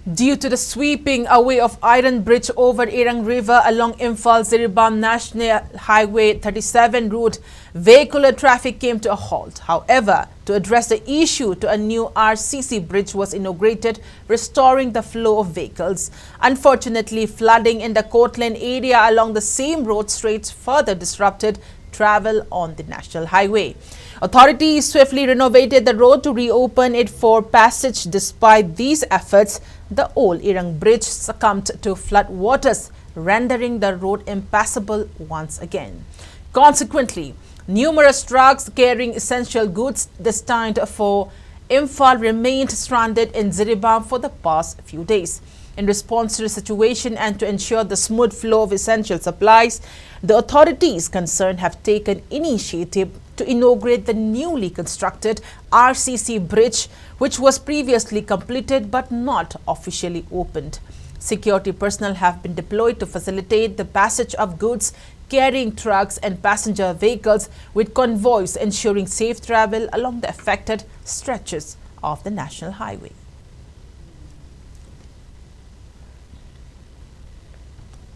Due to the sweeping away of iron bridge over Irang River along Imphal-Jiri National Highway 37 route, vehicular traffic came to a halt. However, to address the issue, a new RCC bridge was inaugurated, restoring the flow of vehicles. Unfortunately, flooding in the Courtland area along the same road stretch further disrupted travel on the national highway. Authorities swiftly renovated the road to reopen it for passage. Despite these efforts, the old Irang bridge succumbed to flood waters, rendering the road impassable once again. Consequently, numerous trucks carrying essential goods destined for Imphal remained stranded in Jiribam for the past few days. In response to the situation and to ensure the smooth flow of essential supplies, the authorities concerned have taken initiative to inaugurate the newly constructed RCC bridge, which was previously completed but not officially opened. Security personnel have been deployed to facilitate the passage of goods carrying trucks and passenger vehicles, with convoys ensuring safe travel along the affected stretches of the national highway.